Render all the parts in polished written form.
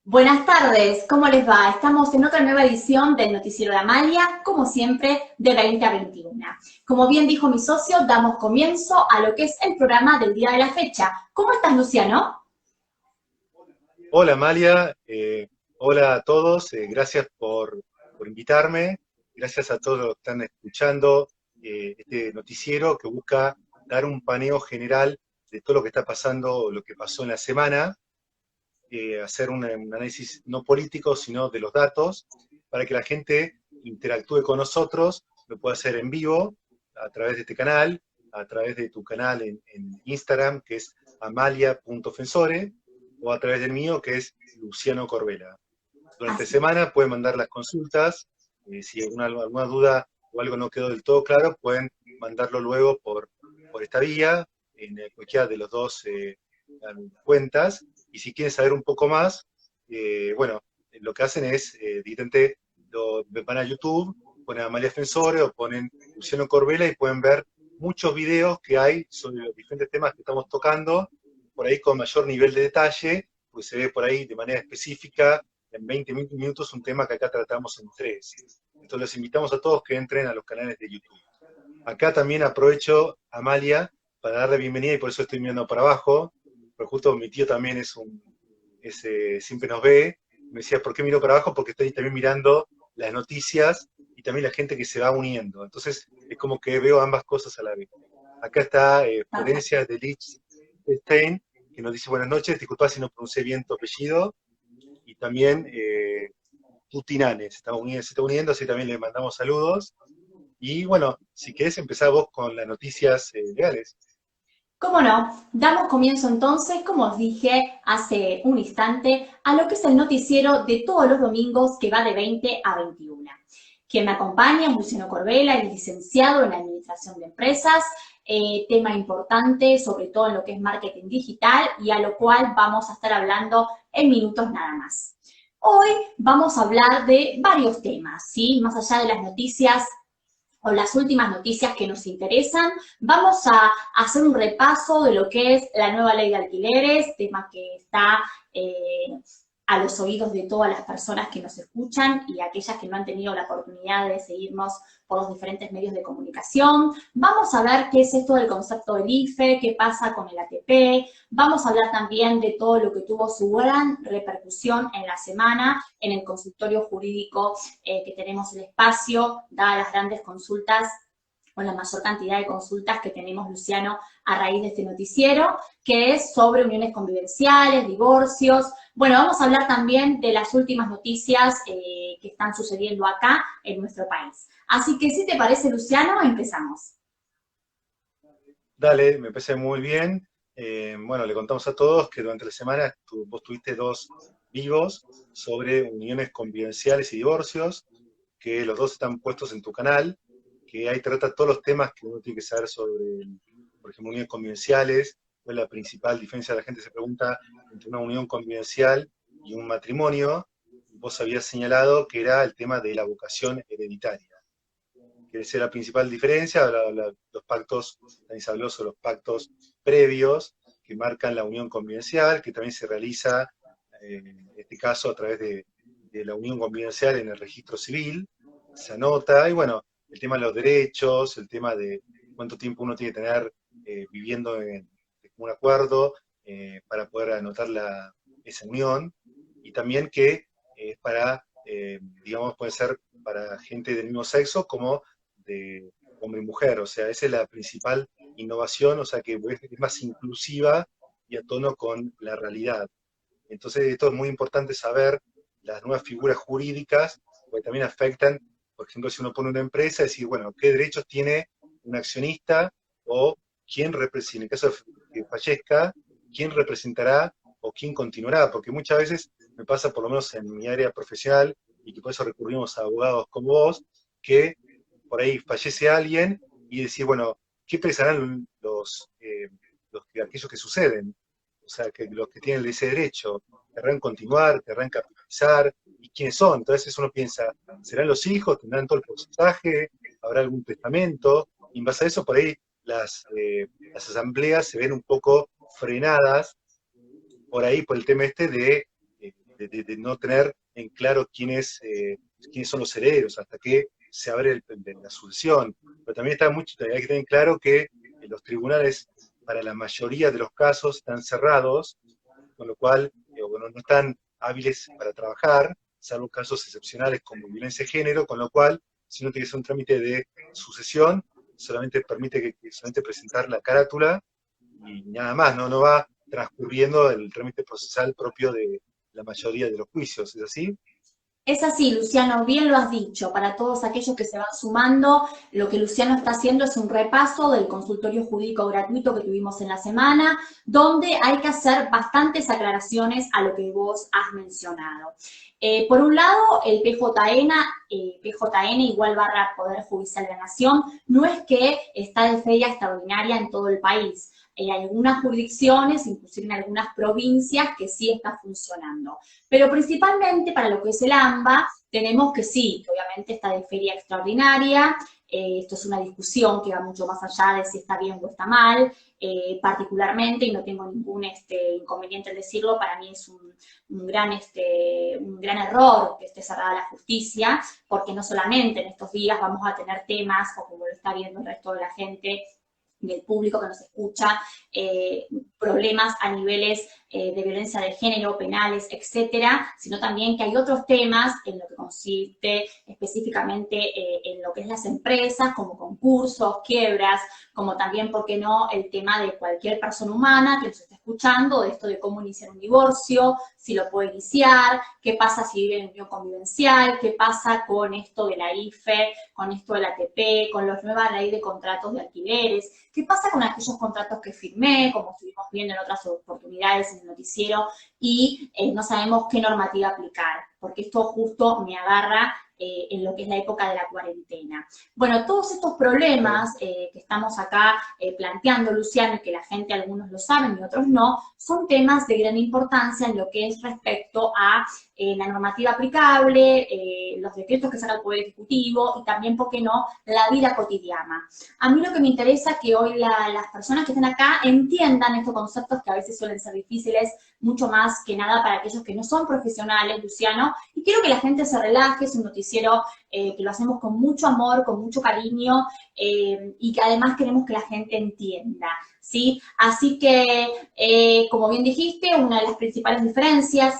Buenas tardes, ¿cómo les va? Estamos en otra nueva edición del Noticiero de Amalia, como siempre, de 20 a 21. Como bien dijo mi socio, damos comienzo a lo que es el programa del día de la fecha. ¿Cómo estás, Luciano? Hola Amalia, hola a todos, gracias por invitarme, gracias a todos los que están escuchando este noticiero que busca dar un paneo general de todo lo que está pasando, lo que pasó en la semana, hacer un análisis no político, sino de los datos, para que la gente interactúe con nosotros, lo pueda hacer en vivo, a través de este canal, a través de tu canal en Instagram, que es amalia.fensore, o a través del mío, que es Luciano Corbela. Durante Así. semana pueden mandar las consultas, si alguna duda o algo no quedó del todo claro, pueden mandarlo luego por esta vía, en cualquiera de los dos cuentas, y si quieren saber un poco más, bueno, lo que hacen es, directamente van a YouTube, ponen Amalia Fensore o ponen Luciano Corbela y pueden ver muchos videos que hay sobre los diferentes temas que estamos tocando, por ahí con mayor nivel de detalle, pues se ve por ahí de manera específica en 20 minutos un tema que acá tratamos en 3. Entonces los invitamos a todos que entren a los canales de YouTube. Acá también aprovecho, Amalia, para darle bienvenida y por eso estoy mirando para abajo, porque justo mi tío también siempre nos ve. Me decía, ¿por qué miro para abajo? Porque estoy también mirando las noticias y también la gente que se va uniendo. Entonces es como que veo ambas cosas a la vez. Acá está Perfecto. Florencia de Lichtenstein, que nos dice buenas noches, disculpa si no pronuncié bien tu apellido, y también Tutinane se está uniendo, así también le mandamos saludos. Y bueno, si querés empezar vos con las noticias legales. ¿Cómo no? Damos comienzo entonces, como os dije hace un instante, a lo que es el noticiero de todos los domingos que va de 20 a 21. Quien me acompaña es Luciano Corbela, es licenciado en Administración de Empresas, tema importante, sobre todo en lo que es marketing digital y a lo cual vamos a estar hablando en minutos nada más. Hoy vamos a hablar de varios temas, ¿sí? Más allá de las noticias o las últimas noticias que nos interesan. Vamos a hacer un repaso de lo que es la nueva ley de alquileres, tema que está a los oídos de todas las personas que nos escuchan y aquellas que no han tenido la oportunidad de seguirnos por los diferentes medios de comunicación. Vamos a ver qué es esto del concepto del IFE, qué pasa con el ATP. Vamos a hablar también de todo lo que tuvo su gran repercusión en la semana en el consultorio jurídico que tenemos el espacio, dadas las grandes consultas o la mayor cantidad de consultas que tenemos, Luciano, a raíz de este noticiero, que es sobre uniones convivenciales, divorcios. Bueno, vamos a hablar también de las últimas noticias que están sucediendo acá en nuestro país. Así que, si te parece, Luciano, empezamos. Dale, me parece muy bien. Bueno, le contamos a todos que durante la semana vos tuviste dos vivos sobre uniones convivenciales y divorcios, que los dos están puestos en tu canal, que ahí trata todos los temas que uno tiene que saber sobre, por ejemplo, uniones convivenciales. Pues la principal diferencia, la gente se pregunta entre una unión convivencial y un matrimonio. Vos habías señalado que era el tema de la vocación hereditaria, que esa es la principal diferencia. Los pactos, también se habló sobre los pactos previos que marcan la unión convivencial, que también se realiza, en este caso, a través de la unión convivencial en el registro civil, se anota, y bueno, el tema de los derechos, el tema de cuánto tiempo uno tiene que tener viviendo de común acuerdo para poder anotar esa unión, y también que es para, digamos, puede ser para gente del mismo sexo como de hombre y mujer, o sea, esa es la principal innovación, o sea, que es más inclusiva y a tono con la realidad. Entonces, esto es muy importante saber las nuevas figuras jurídicas, porque también afectan, por ejemplo, si uno pone una empresa, decir, bueno, ¿qué derechos tiene un accionista o quién representa, en el caso de que fallezca, quién representará o quién continuará? Porque muchas veces me pasa, por lo menos en mi área profesional, y que por eso recurrimos a abogados como vos, que por ahí fallece alguien y decir, bueno, ¿qué pensarán aquellos que suceden? O sea, que los que tienen ese derecho, querrán continuar, querrán capitalizar, ¿y quiénes son? Entonces uno piensa, ¿serán los hijos? ¿Tendrán todo el porcentaje? ¿Habrá algún testamento? Y en base a eso, por ahí las asambleas se ven un poco frenadas por ahí por el tema este de de no tener en claro quiénes son los herederos, hasta que se abre la sucesión. Pero también hay que tener claro que los tribunales, para la mayoría de los casos, están cerrados, con lo cual bueno, no están hábiles para trabajar, salvo casos excepcionales como violencia de género, con lo cual, si uno tiene que hacer un trámite de sucesión, solamente permite solamente presentar la carátula y nada más, no va transcurriendo el trámite procesal propio de la mayoría de los juicios, ¿es así? Es así, Luciano, bien lo has dicho. Para todos aquellos que se van sumando, lo que Luciano está haciendo es un repaso del consultorio jurídico gratuito que tuvimos en la semana, donde hay que hacer bastantes aclaraciones a lo que vos has mencionado. Por un lado, el PJN igual barra Poder Judicial de la Nación, no es que está de feria extraordinaria en todo el país. Hay algunas jurisdicciones, inclusive en algunas provincias, que sí está funcionando. Pero principalmente para lo que es el AMBA, tenemos que sí, obviamente está de feria extraordinaria, esto es una discusión que va mucho más allá de si está bien o está mal, particularmente, y no tengo ningún inconveniente en decirlo, para mí es un gran error que esté cerrada la justicia, porque no solamente en estos días vamos a tener temas, o como lo está viendo el resto de la gente, del público que nos escucha, problemas a niveles de violencia de género, penales, etcétera, sino también que hay otros temas en lo que consiste específicamente en lo que es las empresas, como concursos, quiebras, como también, ¿por qué no?, el tema de cualquier persona humana que nos esté escuchando, de esto de cómo iniciar un divorcio, si lo puede iniciar, qué pasa si vive en unión convivencial, qué pasa con esto de la IFE, con esto de la ATP, con la nueva ley de contratos de alquileres, qué pasa con aquellos contratos que firmé, como estuvimos viendo en otras oportunidades en el noticiero, y no sabemos qué normativa aplicar, porque esto justo me agarra en lo que es la época de la cuarentena. Bueno, todos estos problemas que estamos acá planteando, Luciano, y que la gente, algunos lo saben y otros no, son temas de gran importancia en lo que es respecto a la normativa aplicable, los decretos que saca el Poder Ejecutivo y también, ¿por qué no?, la vida cotidiana. A mí lo que me interesa es que hoy las personas que estén acá entiendan estos conceptos que a veces suelen ser difíciles, mucho más que nada para aquellos que no son profesionales, Luciano, y quiero que la gente se relaje, es un noticiero que lo hacemos con mucho amor, con mucho cariño, y que además queremos que la gente entienda, ¿sí? Así que, como bien dijiste, una de las principales diferencias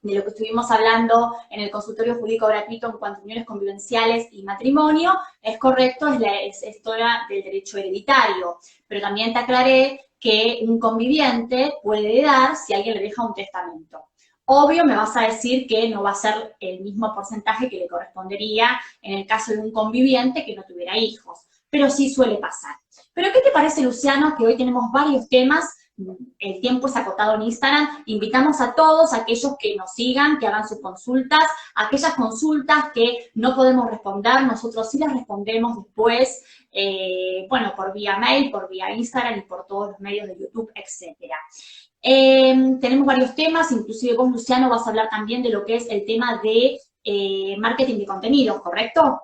de lo que estuvimos hablando en el consultorio jurídico gratuito en cuanto a uniones convivenciales y matrimonio, es correcto, es esto del derecho hereditario. Pero también te aclaré que un conviviente puede heredar si alguien le deja un testamento. Obvio, me vas a decir que no va a ser el mismo porcentaje que le correspondería en el caso de un conviviente que no tuviera hijos, pero sí suele pasar. Pero ¿qué te parece, Luciano, que hoy tenemos varios temas? El tiempo es acotado en Instagram, invitamos a todos aquellos que nos sigan, que hagan sus consultas, aquellas consultas que no podemos responder, nosotros sí las respondemos después, bueno, por vía mail, por vía Instagram y por todos los medios de YouTube, etcétera. Tenemos varios temas, inclusive vos, Luciano, vas a hablar también de lo que es el tema de marketing de contenidos, ¿correcto?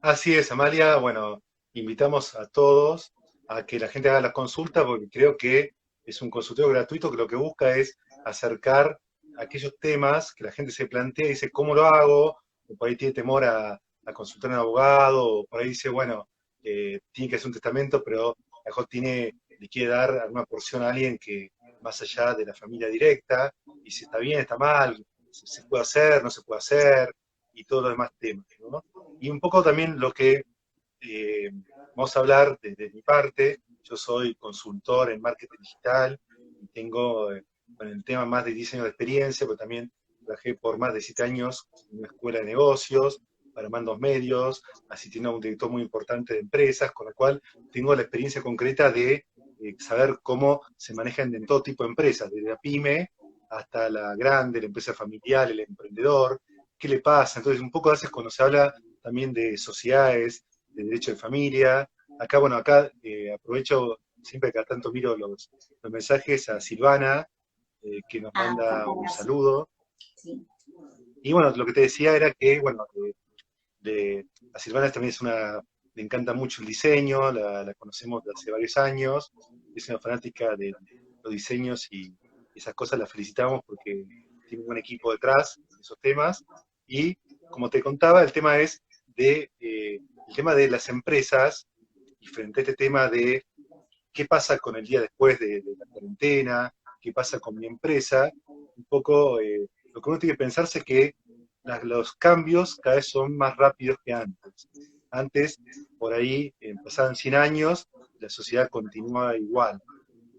Así es, Amalia. Bueno, invitamos a todos a que la gente haga la consulta porque creo que es un consultorio gratuito que lo que busca es acercar aquellos temas que la gente se plantea y dice, ¿cómo lo hago? O por ahí tiene temor a consultar a un abogado, o por ahí dice, bueno, tiene que hacer un testamento, pero mejor le quiere dar alguna porción a alguien que más allá de la familia directa, y si está bien, está mal, se puede hacer, no se puede hacer, y todos los demás temas, ¿no? Y un poco también lo que eh, vamos a hablar desde mi parte. Yo soy consultor en marketing digital y tengo con el tema más de 10 años de experiencia, pero también trabajé por más de 7 años en una escuela de negocios, para mandos medios, asistiendo a un director muy importante de empresas, con lo cual tengo la experiencia concreta de saber cómo se manejan en todo tipo de empresas, desde la pyme hasta la grande, la empresa familiar, el emprendedor, qué le pasa. Entonces, un poco a veces cuando se habla también de sociedades, de derecho de familia. Acá, bueno, aprovecho, siempre que tanto miro los mensajes a Silvana, que nos Ah, manda muchas un gracias. saludo. Sí. Y bueno, lo que te decía era que, bueno, a Silvana también le encanta mucho el diseño, la conocemos de hace varios años, es una fanática de los diseños y esas cosas las felicitamos porque tiene un buen equipo detrás de esos temas. Y como te contaba, el tema de las empresas, y frente a este tema de qué pasa con el día después de la cuarentena, qué pasa con mi empresa, un poco lo que uno tiene que pensarse es que los cambios cada vez son más rápidos que antes. Antes, por ahí, pasaban 100 años, la sociedad continuaba igual.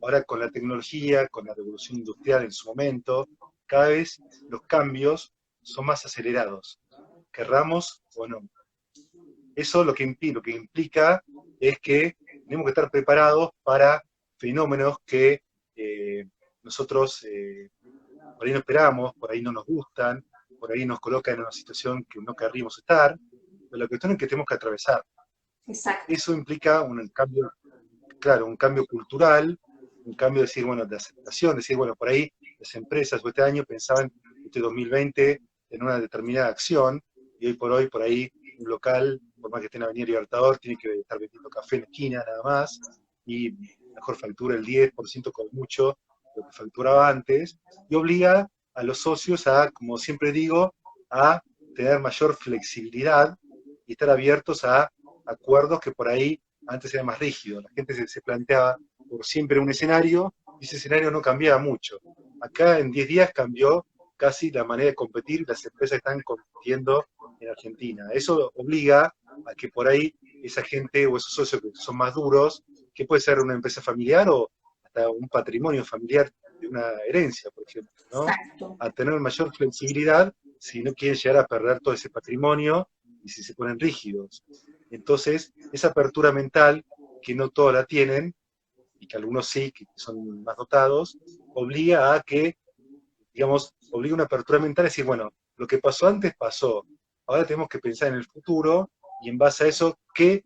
Ahora con la tecnología, con la revolución industrial en su momento, cada vez los cambios son más acelerados, querramos o no. Eso lo que implica es que tenemos que estar preparados para fenómenos que nosotros por ahí no esperamos, por ahí no nos gustan, por ahí nos colocan en una situación que no querríamos estar, pero la cuestión es que tenemos que atravesar. Exacto. Eso implica un cambio, claro, un cambio cultural, un cambio de decir, bueno, de aceptación, decir, bueno, por ahí las empresas este año pensaban este 2020 en una determinada acción, y hoy por hoy, por ahí, un local, por más que esté en Avenida Libertador, tiene que estar vendiendo café en la esquina nada más, y mejor factura el 10% con mucho lo que facturaba antes, y obliga a los socios a, como siempre digo, a tener mayor flexibilidad y estar abiertos a acuerdos que por ahí antes eran más rígidos. La gente se planteaba por siempre un escenario, y ese escenario no cambiaba mucho. Acá en 10 días cambió casi la manera de competir, las empresas están compitiendo en Argentina. Eso obliga a que por ahí esa gente o esos socios que son más duros, que puede ser una empresa familiar o hasta un patrimonio familiar de una herencia, por ejemplo, ¿no? Exacto. A tener mayor flexibilidad si no quieren llegar a perder todo ese patrimonio y si se ponen rígidos. Entonces, esa apertura mental, que no todos la tienen, y que algunos sí, que son más dotados, obliga a que, digamos, obliga una apertura mental a decir, bueno, lo que pasó antes pasó, ahora tenemos que pensar en el futuro y en base a eso, qué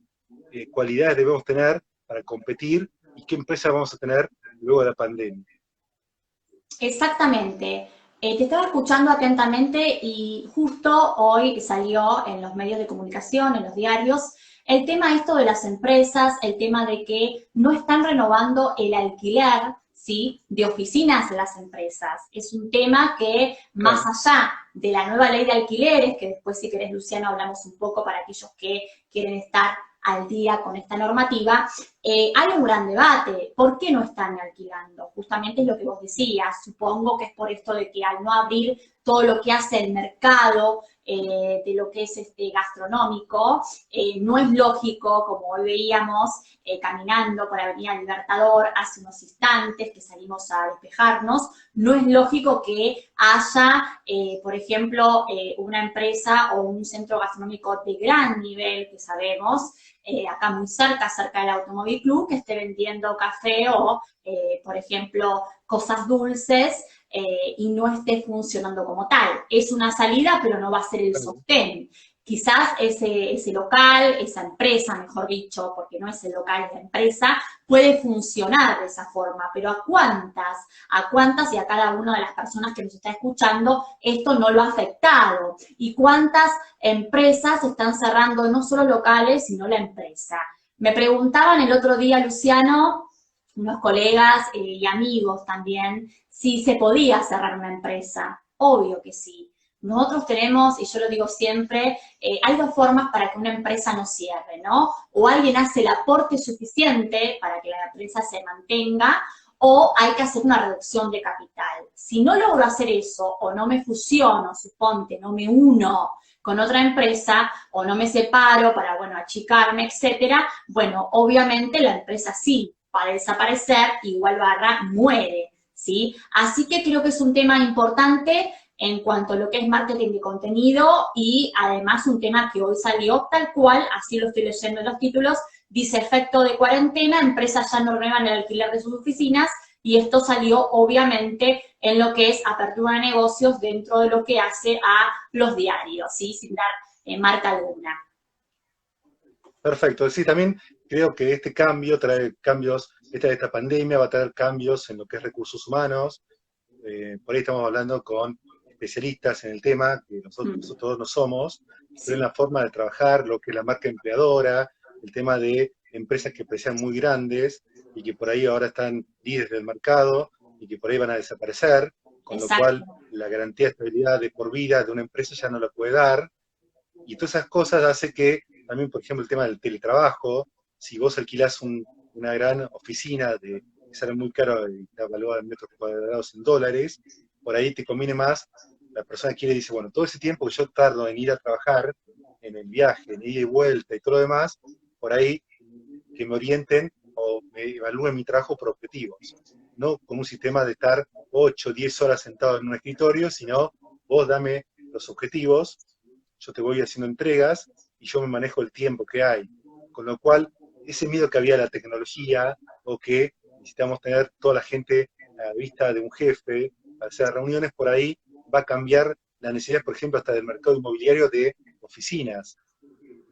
cualidades debemos tener para competir y qué empresa vamos a tener luego de la pandemia. Exactamente. Te estaba escuchando atentamente y justo hoy salió en los medios de comunicación, en los diarios, el tema esto de las empresas, el tema de que no están renovando el alquiler, ¿sí?, de oficinas de las empresas. Es un tema que, más Claro. allá de la nueva ley de alquileres, que después, si querés, Luciano, hablamos un poco para aquellos que quieren estar al día con esta normativa, hay un gran debate. ¿Por qué no están alquilando? Justamente es lo que vos decías. Supongo que es por esto de que al no abrir todo lo que hace el mercado de lo que es gastronómico, no es lógico, como hoy veíamos, caminando por Avenida Libertador hace unos instantes que salimos a despejarnos, no es lógico que haya, por ejemplo, una empresa o un centro gastronómico de gran nivel, que sabemos, acá muy cerca del Automóvil Club, que esté vendiendo café o, por ejemplo, cosas dulces y no esté funcionando como tal. Es una salida, pero no va a ser el sostén. Quizás ese local, esa empresa, mejor dicho, porque no es el local, es la empresa, puede funcionar de esa forma, pero ¿a cuántas? ¿A cuántas y a cada una de las personas que nos está escuchando esto no lo ha afectado? ¿Y cuántas empresas están cerrando no solo locales, sino la empresa? Me preguntaban el otro día, Luciano, unos colegas y amigos también, si se podía cerrar una empresa. Obvio que sí. Nosotros tenemos, y yo lo digo siempre, hay dos formas para que una empresa no cierre, ¿no? O alguien hace el aporte suficiente para que la empresa se mantenga, o hay que hacer una reducción de capital. Si no logro hacer eso, o no me fusiono, suponte, no me uno con otra empresa, o no me separo para, bueno, achicarme, etcétera, bueno, obviamente la empresa sí va a desaparecer, igual barra muere, ¿sí? Así que creo que es un tema importante en cuanto a lo que es marketing de contenido y además un tema que hoy salió tal cual, así lo estoy leyendo en los títulos, dice efecto de cuarentena, empresas ya no renuevan el alquiler de sus oficinas y esto salió obviamente en lo que es apertura de negocios dentro de lo que hace a los diarios, ¿sí? Sin dar marca alguna. Perfecto, sí, también creo que este cambio trae cambios, esta pandemia va a traer cambios en lo que es recursos humanos, por ahí estamos hablando con especialistas en el tema, que nosotros no somos, pero en Sí. la forma de trabajar, lo que es la marca empleadora, el tema de empresas que parecían muy grandes y que por ahí ahora están líderes del mercado y que por ahí van a desaparecer, con lo Exacto. cual la garantía de estabilidad de por vida de una empresa ya no la puede dar, y todas esas cosas hace que también, por ejemplo, el tema del teletrabajo, si vos alquilás una gran oficina que sale muy caro y está evaluada en metros cuadrados en dólares, por ahí te conviene más, la persona quiere dice, bueno, todo ese tiempo que yo tardo en ir a trabajar, en el viaje, en ida y vuelta y todo lo demás, por ahí que me orienten o me evalúen mi trabajo por objetivos, no con un sistema de estar 8 o 10 horas sentado en un escritorio, sino vos dame los objetivos, yo te voy haciendo entregas y yo me manejo el tiempo que hay. Con lo cual, ese miedo que había a la tecnología o que necesitamos tener toda la gente a la vista de un jefe, para hacer reuniones por ahí, va a cambiar la necesidad, por ejemplo, hasta del mercado inmobiliario de oficinas.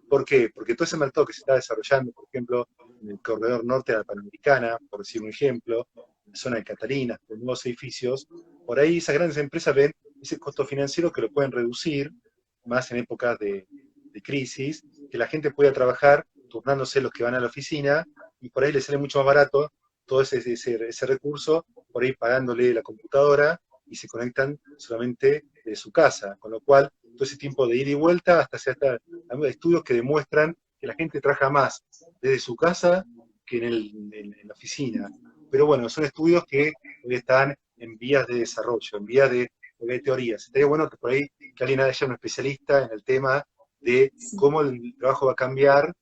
¿Por qué? Porque todo ese mercado que se está desarrollando, por ejemplo, en el corredor norte de la Panamericana, por decir un ejemplo, en la zona de Catalinas, con nuevos edificios, por ahí esas grandes empresas ven ese costo financiero que lo pueden reducir, más en épocas de crisis, que la gente pueda trabajar turnándose los que van a la oficina, y por ahí les sale mucho más barato todo ese recurso, por ahí pagándole la computadora, y se conectan solamente de su casa, con lo cual todo ese tiempo de ida y vuelta, hasta hay estudios que demuestran que la gente trabaja más desde su casa que en la oficina. Pero bueno, son estudios que hoy están en vías de desarrollo, en vías de teorías. Estaría bueno que por ahí que alguien haya un especialista en el tema de Sí. cómo el trabajo va a cambiar,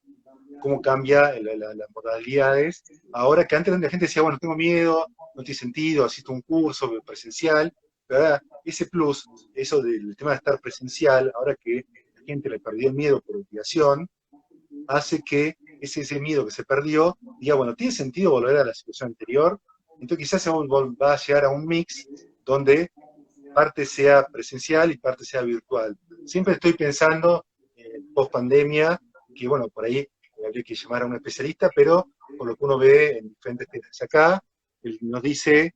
cómo cambia las modalidades. Ahora que antes la gente decía, bueno, tengo miedo, no tiene sentido, asisto a un curso presencial, pero ahora ese plus, eso del tema de estar presencial, ahora que la gente le perdió el miedo por obligación, hace que ese miedo que se perdió, diga, bueno, ¿tiene sentido volver a la situación anterior? Entonces quizás va a llegar a un mix donde parte sea presencial y parte sea virtual. Siempre estoy pensando en post pandemia, que bueno, por ahí habría que llamar a un especialista, pero por lo que uno ve en diferentes temas. Acá nos dice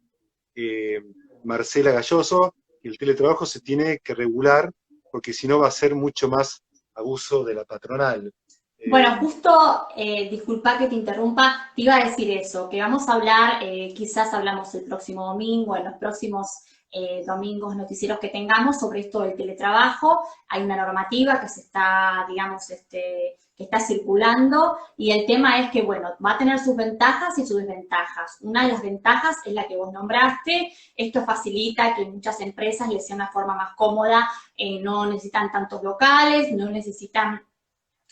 eh, Marcela Galloso que el teletrabajo se tiene que regular porque si no va a ser mucho más abuso de la patronal. Bueno, Eh, justo, disculpa que te interrumpa, te iba a decir eso, que vamos a hablar, quizás hablamos el próximo domingo, en los próximos domingos noticieros que tengamos sobre esto del teletrabajo. Hay una normativa que se está, digamos, que está circulando y el tema es que, bueno, va a tener sus ventajas y sus desventajas. Una de las ventajas es la que vos nombraste. Esto facilita que muchas empresas les sea una forma más cómoda, no necesitan tantos locales, no necesitan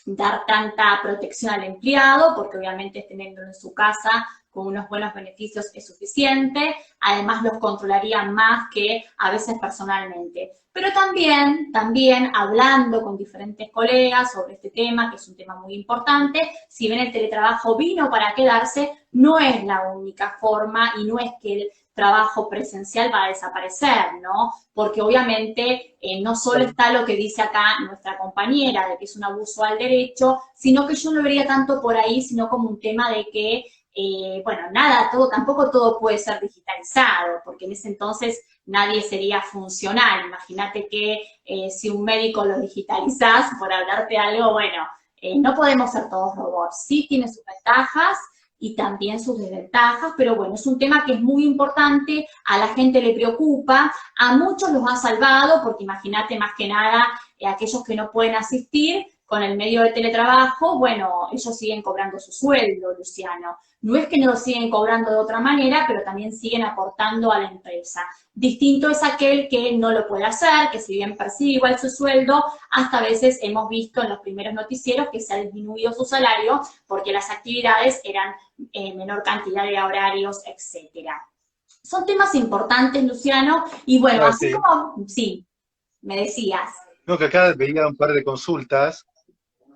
dar tanta protección al empleado, porque obviamente teniéndolo en su casa con unos buenos beneficios es suficiente, además los controlarían más que a veces personalmente. Pero también hablando con diferentes colegas sobre este tema, que es un tema muy importante, si bien el teletrabajo vino para quedarse, no es la única forma y no es que el trabajo presencial va a desaparecer, ¿no? Porque obviamente no solo está lo que dice acá nuestra compañera, de que es un abuso al derecho, sino que yo no lo vería tanto por ahí, sino como un tema de que, bueno, nada, tampoco todo puede ser digitalizado, porque en ese entonces nadie sería funcional. Imagínate que si un médico lo digitalizás, por hablarte de algo, bueno, no podemos ser todos robots. Sí tiene sus ventajas, y también sus desventajas, pero bueno, es un tema que es muy importante, a la gente le preocupa, a muchos los ha salvado, porque imagínate más que nada aquellos que no pueden asistir con el medio de teletrabajo, bueno, ellos siguen cobrando su sueldo, Luciano. No es que no lo siguen cobrando de otra manera, pero también siguen aportando a la empresa. Distinto es aquel que no lo puede hacer, que si bien percibe igual su sueldo, hasta a veces hemos visto en los primeros noticieros que se ha disminuido su salario porque las actividades eran menor cantidad de horarios, etcétera. Son temas importantes, Luciano, y bueno, no, así como, sí, me decías, no, que acá veía un par de consultas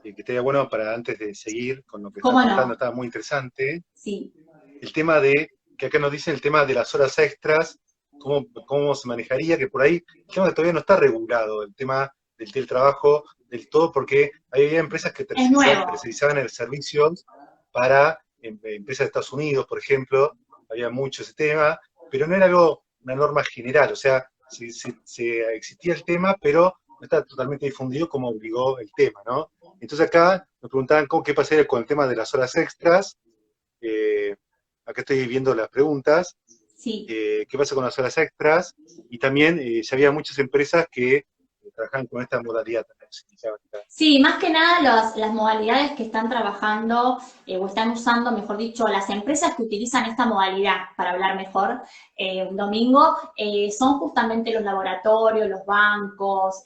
que estaría bueno para antes de seguir con lo que están ¿cómo contando, no? estaba muy interesante. Sí, El tema que acá nos dicen el tema de las horas extras, cómo se manejaría, que por ahí, el tema que todavía no está regulado, el tema del teletrabajo del todo, porque había empresas que es nuevo. tercerizaban el servicio para empresas de Estados Unidos, por ejemplo, había mucho ese tema, pero no era una norma general, o sea, existía el tema, pero no está totalmente difundido como obligó el tema, ¿no? Entonces acá nos preguntaban qué pasaría con el tema de las horas extras. eh, Acá estoy viendo las preguntas. Sí. qué pasa con las horas extras, y también ya había muchas empresas que trabajan con esta modalidad también. Sí, más que nada las modalidades que están trabajando o están usando, mejor dicho, las empresas que utilizan esta modalidad, para hablar mejor, un domingo, son justamente los laboratorios, los bancos,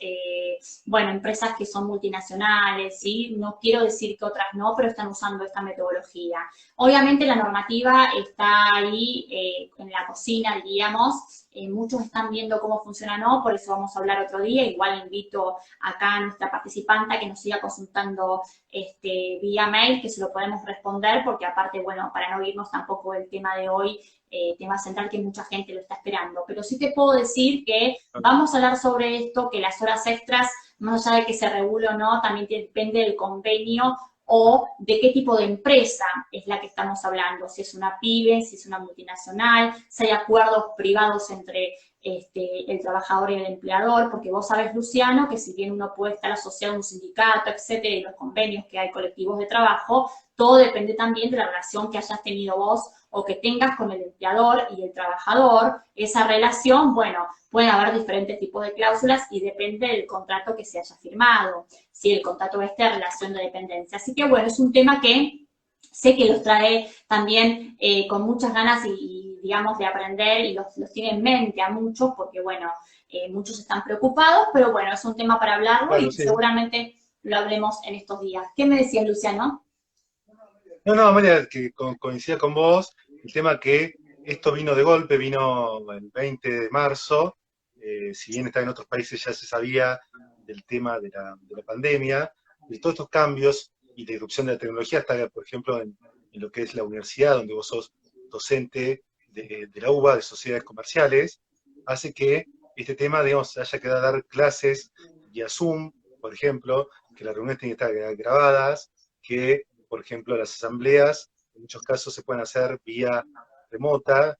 bueno, empresas que son multinacionales, ¿sí? No quiero decir que otras no, pero están usando esta metodología. Obviamente la normativa está ahí en la cocina, diríamos, muchos están viendo cómo funciona o no, por eso vamos a hablar otro día, igual invito acá a nuestra participante que nos siga consultando vía mail, que se lo podemos responder, porque aparte, bueno, para no irnos tampoco del tema de hoy, tema central que mucha gente lo está esperando. Pero sí te puedo decir que vamos a hablar sobre esto, que las horas extras, más allá de que se regule o no, también depende del convenio o de qué tipo de empresa es la que estamos hablando, si es una pyme, si es una multinacional, si hay acuerdos privados entre el trabajador y el empleador, porque vos sabés, Luciano, que si bien uno puede estar asociado a un sindicato, etcétera, y los convenios que hay colectivos de trabajo, todo depende también de la relación que hayas tenido vos o que tengas con el empleador y el trabajador. Esa relación, bueno, pueden haber diferentes tipos de cláusulas y depende del contrato que se haya firmado, si el contrato es de relación de dependencia. Así que, bueno, es un tema que sé que los trae también con muchas ganas y, digamos, de aprender y los tiene en mente a muchos, porque, bueno, muchos están preocupados, pero bueno, es un tema para hablarlo Claro, y sí. seguramente lo hablemos en estos días. ¿Qué me decías, Luciano? No, no, Amalia, que coincida con vos, el tema que esto vino de golpe, vino el 20 de marzo, si bien está en otros países ya se sabía del tema de la pandemia, de todos estos cambios y la irrupción de la tecnología, hasta por ejemplo en lo que es la universidad, donde vos sos docente de la UBA, de sociedades comerciales, hace que este tema, digamos, haya que dar clases vía Zoom, por ejemplo, que las reuniones tienen que estar grabadas, que por ejemplo, las asambleas, en muchos casos se pueden hacer vía remota,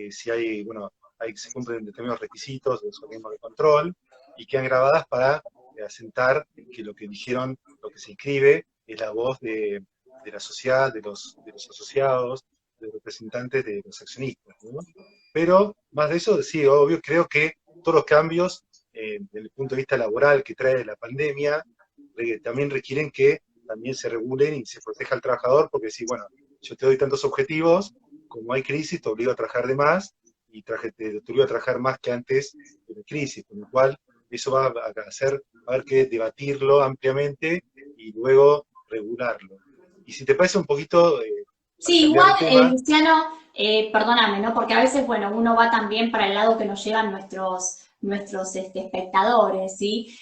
si hay, bueno, se cumplen determinados requisitos de los organismos de control, y quedan grabadas para asentar que lo que dijeron, lo que se inscribe, es la voz de la sociedad, de los asociados, de los representantes de los accionistas, ¿no? Pero, más de eso, sí, obvio, creo que todos los cambios, desde el punto de vista laboral que trae la pandemia, también requieren que también se regulen y se proteja al trabajador, porque si, bueno, yo te doy tantos objetivos, como hay crisis, te obligo a trabajar de más, y te obligo a trabajar más que antes de la crisis, con lo cual eso va a hacer, va a haber que debatirlo ampliamente y luego regularlo. Y si te parece un poquito, para Sí, cambiar igual, de tema, Luciano, perdóname, ¿no? Porque a veces, bueno, uno va también para el lado que nos llevan nuestros espectadores, ¿sí?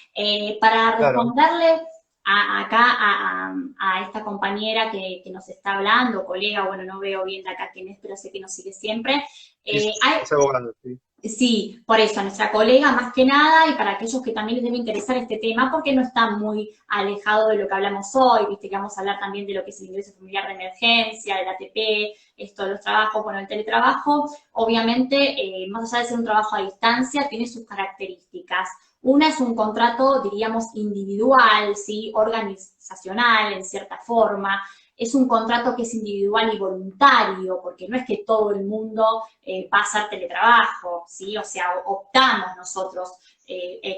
Para claro, responderle acá a esta compañera que nos está hablando, colega, bueno, no veo bien de acá quién es, pero sé que nos sigue siempre. Hay, es abogado, sí. Sí, por eso, a nuestra colega más que nada y para aquellos que también les debe interesar este tema porque no está muy alejado de lo que hablamos hoy, viste que vamos a hablar también de lo que es el ingreso familiar de emergencia, del ATP, esto de los trabajos, bueno, el teletrabajo, obviamente, más allá de ser un trabajo a distancia, tiene sus características. Una es un contrato, diríamos, individual, ¿sí? Organizacional, en cierta forma. Es un contrato que es individual y voluntario, porque no es que todo el mundo va a hacer teletrabajo, ¿sí? O sea, optamos nosotros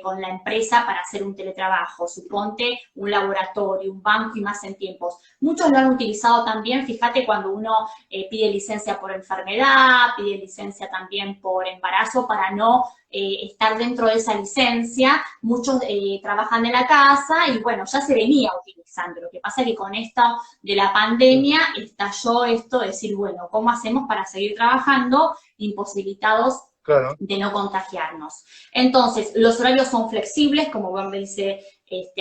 con la empresa para hacer un teletrabajo. Suponte un laboratorio, un banco y más en tiempos. Muchos lo han utilizado también, fíjate, cuando uno pide licencia por enfermedad, pide licencia también por embarazo para no estar dentro de esa licencia. Muchos trabajan de la casa y bueno, ya se venía utilizando. Lo que pasa es que con esto de la pandemia estalló esto de decir, bueno, ¿cómo hacemos para seguir trabajando imposibilitados Claro, de no contagiarnos? Entonces, los horarios son flexibles, como bien me dice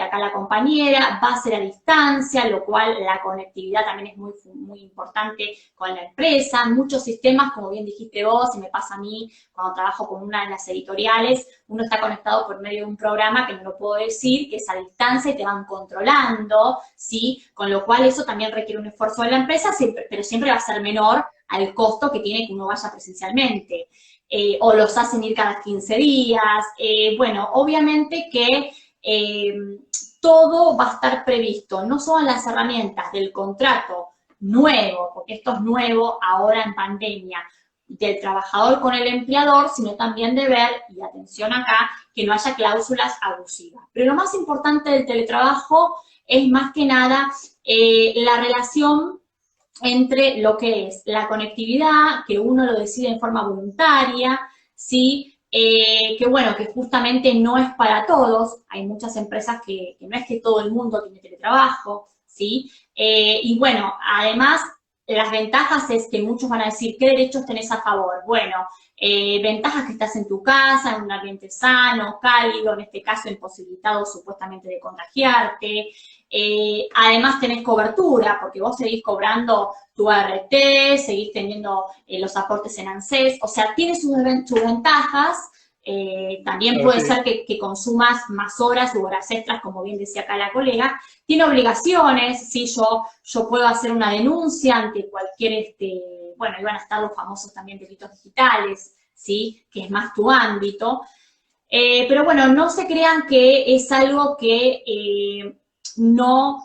acá la compañera, va a ser a distancia, lo cual la conectividad también es muy, muy importante con la empresa. Muchos sistemas, como bien dijiste vos, y me pasa a mí cuando trabajo con una de las editoriales, uno está conectado por medio de un programa que no lo puedo decir, que es a distancia y te van controlando, ¿sí? Con lo cual eso también requiere un esfuerzo de la empresa, siempre, pero siempre va a ser menor al costo que tiene que uno vaya presencialmente. O los hacen ir cada 15 días. Bueno, obviamente que todo va a estar previsto, no son las herramientas del contrato nuevo, porque esto es nuevo ahora en pandemia, del trabajador con el empleador, sino también de ver, y atención acá, que no haya cláusulas abusivas. Pero lo más importante del teletrabajo es más que nada la relación entre lo que es la conectividad, que uno lo decide en forma voluntaria, ¿sí? Que bueno, que justamente no es para todos, hay muchas empresas que no es que todo el mundo tiene teletrabajo, ¿sí? Y bueno, además, las ventajas es que muchos van a decir, ¿qué derechos tenés a favor? Bueno, ventajas que estás en tu casa, en un ambiente sano, cálido, en este caso imposibilitado supuestamente de contagiarte. Además tenés cobertura, porque vos seguís cobrando tu ART, seguís teniendo los aportes en ANSES, o sea, tiene sus ventajas. También puede ser que consumas más horas u horas extras, como bien decía acá la colega. Tiene obligaciones, ¿sí? Yo puedo hacer una denuncia ante cualquier, bueno, iban a estar los famosos también delitos digitales, ¿sí? Que es más tu ámbito. Pero bueno, no se crean que es algo que no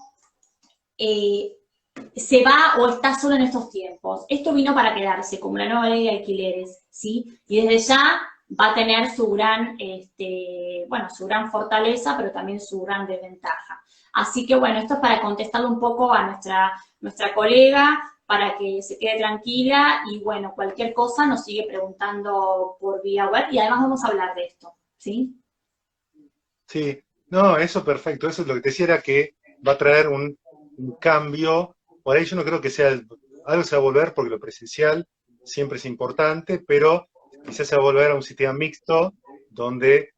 se va o está solo en estos tiempos. Esto vino para quedarse, como la nueva ley de alquileres, ¿sí? Y desde ya va a tener su gran, bueno, su gran fortaleza, pero también su gran desventaja. Así que bueno, esto es para contestarle un poco a nuestra colega, para que se quede tranquila y bueno, cualquier cosa nos sigue preguntando por vía web y además vamos a hablar de esto, ¿sí? Sí, no, eso perfecto. Eso es lo que te decía, era que va a traer un cambio. Por ahí yo no creo que sea, algo se va a volver porque lo presencial siempre es importante, pero quizás se va a volver a un sistema mixto donde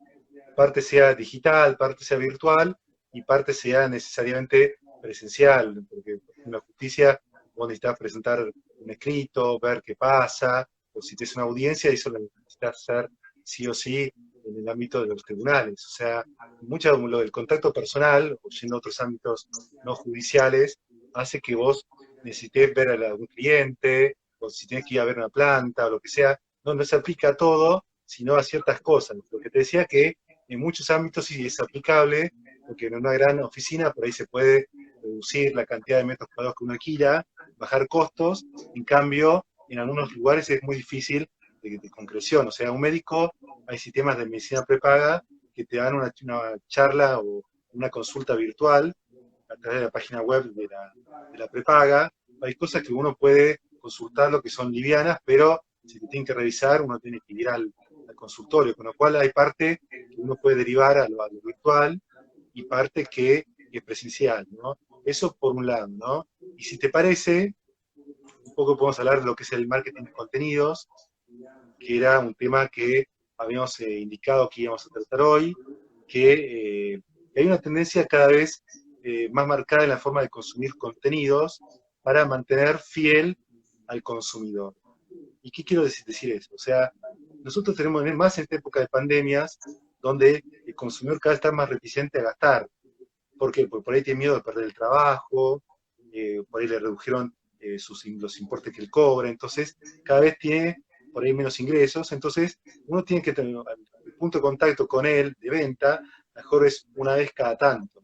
parte sea digital, parte sea virtual y parte sea necesariamente presencial, porque en la justicia vos necesitas presentar un escrito, ver qué pasa, o si tienes una audiencia, eso lo necesitas hacer sí o sí en el ámbito de los tribunales. O sea, mucho de lo del contacto personal, o yendo a otros ámbitos no judiciales, hace que vos necesites ver a algún cliente, o si tienes que ir a ver una planta, o lo que sea, no se aplica a todo, sino a ciertas cosas. Lo que te decía que en muchos ámbitos sí es aplicable, porque en una gran oficina por ahí se puede reducir la cantidad de metros cuadrados que uno alquila, bajar costos, en cambio, en algunos lugares es muy difícil de concreción. O sea, un médico, hay sistemas de medicina prepaga que te dan una charla o una consulta virtual a través de la página web de la prepaga. Hay cosas que uno puede consultar lo que son livianas, pero si te tienen que revisar, uno tiene que ir al consultorio, con lo cual hay parte que uno puede derivar a lo virtual y parte que es presencial, ¿no? Eso por un lado, ¿no? Y si te parece, un poco podemos hablar de lo que es el marketing de contenidos, que era un tema que habíamos indicado que íbamos a tratar hoy, que hay una tendencia cada vez más marcada en la forma de consumir contenidos para mantener fiel al consumidor. ¿Y qué quiero decir eso? O sea, nosotros tenemos más en esta época de pandemias, donde el consumidor cada vez está más reticente a gastar. ¿Por qué? Porque por ahí tiene miedo de perder el trabajo, por ahí le redujeron los importes que él cobra, entonces cada vez tiene por ahí menos ingresos, entonces uno tiene que tener el punto de contacto con él de venta, mejor es una vez cada tanto.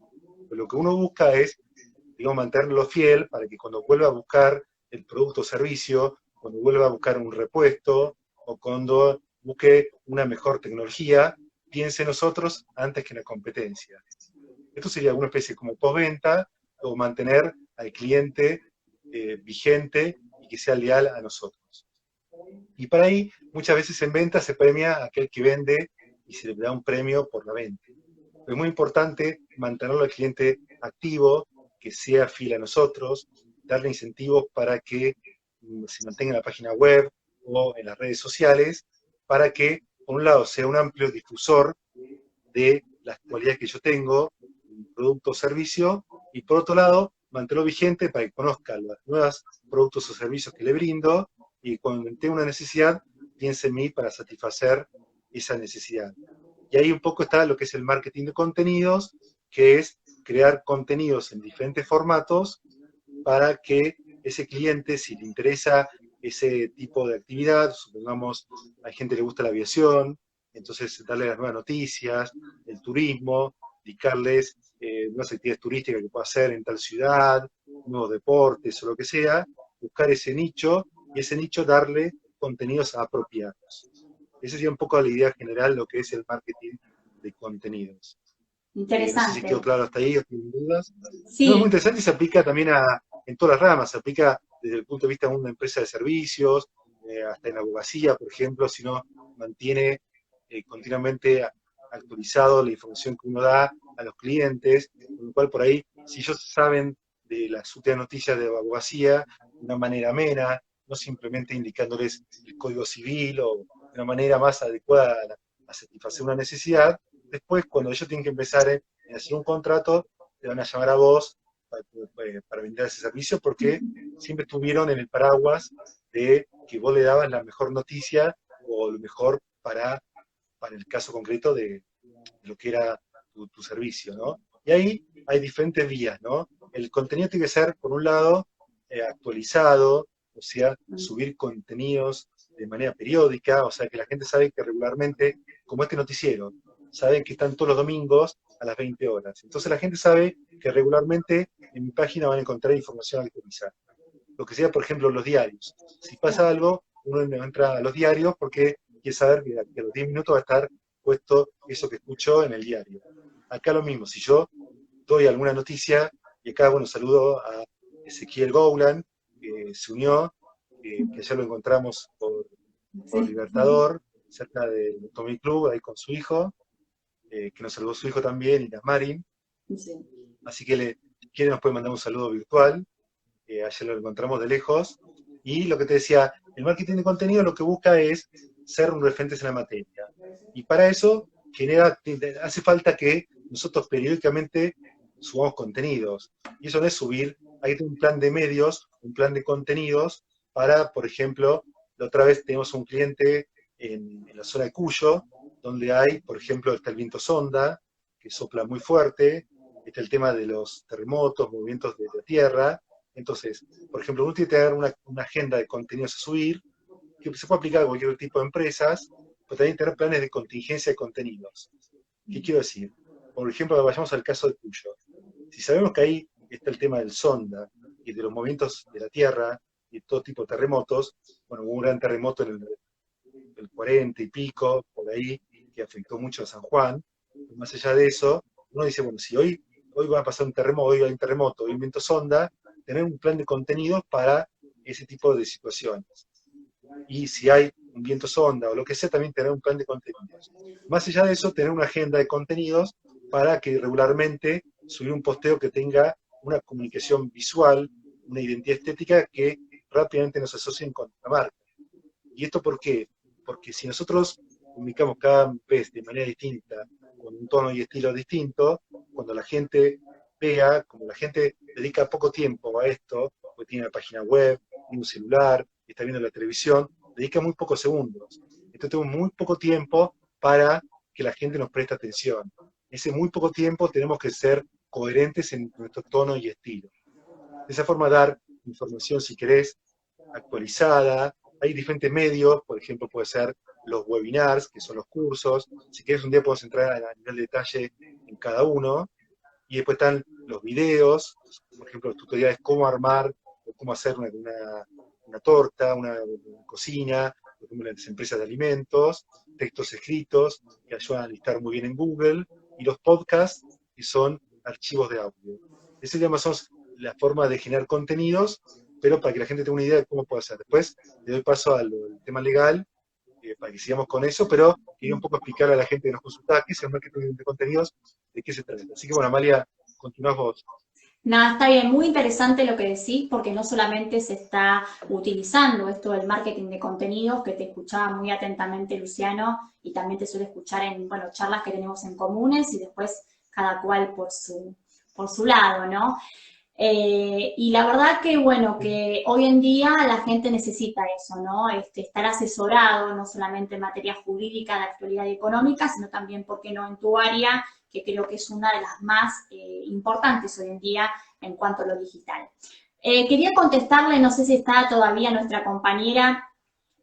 Pero lo que uno busca es, digamos, mantenerlo fiel para que cuando vuelva a buscar el producto o servicio, cuando vuelva a buscar un repuesto o cuando busque una mejor tecnología, piense en nosotros antes que en la competencia. Esto sería una especie como postventa o mantener al cliente vigente y que sea leal a nosotros. Y para ahí, muchas veces en venta se premia a aquel que vende y se le da un premio por la venta. Es muy importante mantenerlo al cliente activo, que sea fiel a nosotros, darle incentivos para que se mantenga en la página web o en las redes sociales, para que, por un lado, sea un amplio difusor de las cualidades que yo tengo, un producto o servicio, y por otro lado, mantenerlo vigente para que conozca los nuevos productos o servicios que le brindo, y cuando tenga una necesidad, piense en mí para satisfacer esa necesidad. Y ahí un poco está lo que es el marketing de contenidos, que es crear contenidos en diferentes formatos para que ese cliente, si le interesa ese tipo de actividad, supongamos, hay gente que le gusta la aviación, entonces darle las nuevas noticias, el turismo, indicarles nuevas actividades turísticas que pueda hacer en tal ciudad, nuevos deportes o lo que sea, buscar ese nicho y ese nicho darle contenidos apropiados. Esa sería un poco la idea general, lo que es el marketing de contenidos. No sé si quedó Interesante. claro hasta ahí o tienen dudas. No, es muy Sí, interesante y se aplica también en todas las ramas. Se aplica desde el punto de vista de una empresa de servicios, hasta en la abogacía, por ejemplo, si no mantiene continuamente actualizado la información que uno da a los clientes, con lo cual por ahí, si ellos saben de las últimas noticias de abogacía de una manera amena, no simplemente indicándoles el código civil o de una manera más adecuada a satisfacer una necesidad, después cuando ellos tienen que empezar en hacer un contrato, te van a llamar a vos para vender ese servicio porque siempre estuvieron en el paraguas de que vos le dabas la mejor noticia o lo mejor para el caso concreto de lo que era tu servicio, ¿no? Y ahí hay diferentes vías, ¿no? El contenido tiene que ser, por un lado, actualizado, o sea, subir contenidos de manera periódica, o sea, que la gente sabe que regularmente, como este noticiero, saben que están todos los domingos a las 20 horas. Entonces la gente sabe que regularmente en mi página van a encontrar información actualizada. Lo que sea, por ejemplo, los diarios. Si pasa algo, uno entra a los diarios porque quiere saber que a los 10 minutos va a estar puesto eso que escuchó en el diario. Acá lo mismo, si yo doy alguna noticia, y acá, bueno, saludo a Ezequiel Goulan, que se unió, que ya lo encontramos por sí, Libertador, cerca del Tommy Club, ahí con su hijo, que nos saludó su hijo también, Inas Marín, sí. así que si quiere nos puede mandar un saludo virtual, ayer lo encontramos de lejos, y lo que te decía, el marketing de contenido lo que busca es ser un referentes en la materia, y para eso hace falta que nosotros periódicamente subamos contenidos, y eso no es subir, hay que tener un plan de medios, un plan de contenidos, para, por ejemplo, la otra vez tenemos un cliente en la zona de Cuyo, donde hay, por ejemplo, está el viento sonda, que sopla muy fuerte, está el tema de los terremotos, movimientos de la tierra. Entonces, por ejemplo, uno tiene que tener una agenda de contenidos a subir, que se puede aplicar a cualquier tipo de empresas, pero también tener planes de contingencia de contenidos. ¿Qué quiero decir? Por ejemplo, vayamos al caso de Cuyo. Si sabemos que ahí está el tema del sonda y de los movimientos de la tierra y todo tipo de terremotos, bueno, hubo un gran terremoto en el 40 y pico, por ahí, que afectó mucho a San Juan. Y más allá de eso, uno dice, bueno, si hoy va a pasar un terremoto, hoy hay un terremoto, hoy hay un viento sonda, tener un plan de contenidos para ese tipo de situaciones. Y si hay un viento sonda o lo que sea, también tener un plan de contenidos. Más allá de eso, tener una agenda de contenidos para que regularmente subir un posteo que tenga una comunicación visual, una identidad estética que rápidamente nos asocien con la marca. ¿Y esto por qué? Porque si nosotros comunicamos cada vez de manera distinta, con un tono y estilo distinto, cuando la gente vea, como la gente dedica poco tiempo a esto, porque tiene una página web, tiene un celular, está viendo la televisión, dedica muy pocos segundos. Entonces tenemos muy poco tiempo para que la gente nos preste atención. Ese muy poco tiempo tenemos que ser coherentes en nuestro tono y estilo. De esa forma dar información, si querés, actualizada. Hay diferentes medios, por ejemplo, puede ser los webinars, que son los cursos. Si querés, un día podemos entrar a nivel de detalle en cada uno. Y después están los videos, por ejemplo, los tutoriales cómo armar o cómo hacer una torta, una cocina, por ejemplo, en las empresas de alimentos, textos escritos que ayudan a listar muy bien en Google, y los podcasts, que son archivos de audio. Esa es más o menos la forma de generar contenidos, pero para que la gente tenga una idea de cómo puede hacer. Después le doy paso al tema legal, para que sigamos con eso, pero quería un poco explicar a la gente que nos consultaba qué es el marketing de contenidos, de qué se trata. Así que bueno, Amalia, continuás vos. Nada, está bien, muy interesante lo que decís, porque no solamente se está utilizando esto del marketing de contenidos, que te escuchaba muy atentamente Luciano, y también te suele escuchar en, bueno, charlas que tenemos en comunes, y después cada cual por su lado, ¿no? Y la verdad que, bueno, que hoy en día la gente necesita eso, ¿no? Estar asesorado, no solamente en materia jurídica de actualidad económica, sino también, ¿por qué no?, en tu área, que creo que es una de las más importantes hoy en día en cuanto a lo digital. Quería contestarle, no sé si está todavía nuestra compañera,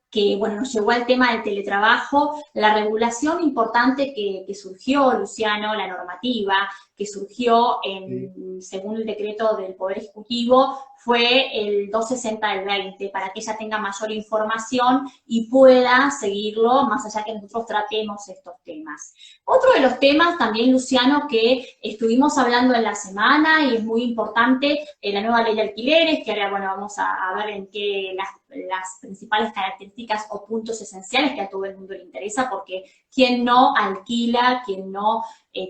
que bueno, nos llevó al tema del teletrabajo, la regulación importante que surgió, Luciano, la normativa que surgió Sí, según el decreto del Poder Ejecutivo, fue el 260 del 20, para que ella tenga mayor información y pueda seguirlo, más allá que nosotros tratemos estos temas. Otro de los temas también, Luciano, que estuvimos hablando en la semana y es muy importante, la nueva ley de alquileres, que ahora, bueno, vamos a ver en qué las principales características o puntos esenciales que a todo el mundo le interesa, porque quien no alquila, quien no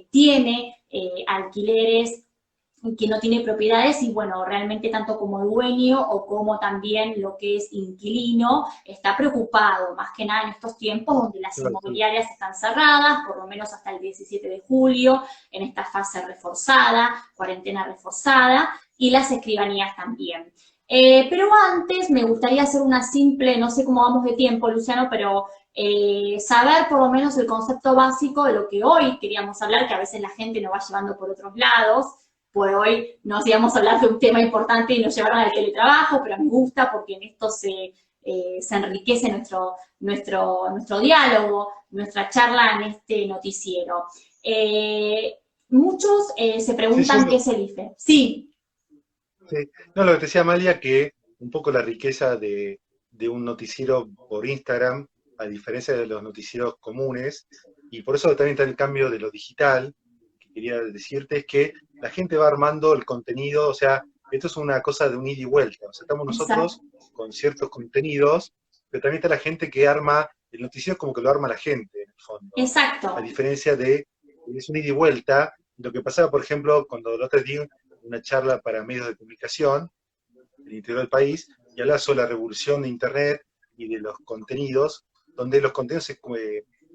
tiene alquileres, que no tiene propiedades y bueno, realmente tanto como dueño o como también lo que es inquilino, está preocupado, más que nada en estos tiempos donde las inmobiliarias están cerradas, por lo menos hasta el 17 de julio, en esta fase reforzada, cuarentena reforzada, y las escribanías también. Pero antes me gustaría hacer una simple, no sé cómo vamos de tiempo, Luciano, pero saber por lo menos el concepto básico de lo que hoy queríamos hablar, que a veces la gente nos va llevando por otros lados. Por hoy nos íbamos a hablar de un tema importante y nos llevaron al teletrabajo, pero me gusta porque en esto se enriquece nuestro diálogo, nuestra charla en este noticiero. Muchos se preguntan qué es el IFE. Sí. Sí. No, lo que te decía Amalia, que un poco la riqueza de un noticiero por Instagram, a diferencia de los noticieros comunes, y por eso también está el cambio de lo digital, que quería decirte, es que la gente va armando el contenido, o sea, esto es una cosa de un ida y vuelta, o sea, estamos nosotros con ciertos contenidos, pero también está la gente que arma, el noticiero como que lo arma la gente, en el fondo. Exacto. A diferencia de, es un ida y vuelta, lo que pasaba, por ejemplo, cuando los otros di una charla para medios de comunicación del interior del país, y hablaba sobre la revolución de Internet y de los contenidos, donde los contenidos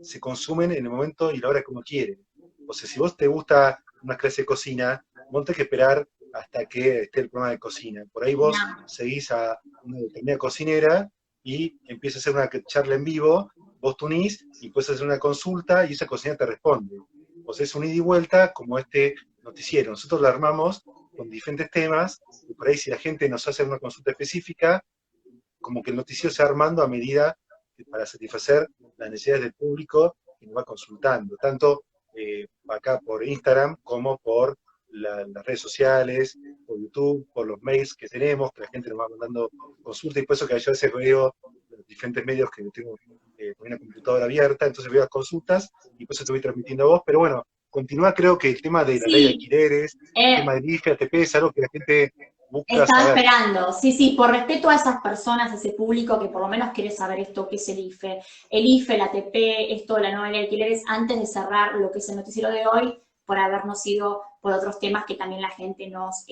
se consumen en el momento y la hora que uno quiere. O sea, si vos te gusta una clase de cocina, vos tenés que esperar hasta que esté el programa de cocina. Por ahí vos seguís a una determinada cocinera y empieza a hacer una charla en vivo, vos te unís y puedes hacer una consulta y esa cocinera te responde. O sea, es un ida y vuelta como este noticiero. Nosotros lo armamos con diferentes temas y por ahí si la gente nos hace una consulta específica, como que el noticiero se va armando a medida para satisfacer las necesidades del público que nos va consultando, tanto acá por Instagram como por las redes sociales, por YouTube, por los mails que tenemos, que la gente nos va mandando consultas, y por eso que yo a veces veo los diferentes medios que tengo con una computadora abierta, entonces veo las consultas y por eso te voy transmitiendo a vos, pero bueno, continúa, creo que el tema de la ley de alquileres, el tema del IFE, ATP, es algo que la gente busca estaba saber. esperando, sí, por respeto a esas personas, a ese público que por lo menos quiere saber esto, qué es el IFE, el ATP, esto de la nueva ley de alquileres, antes de cerrar lo que es el noticiero de hoy, por habernos ido por otros temas que también la gente nos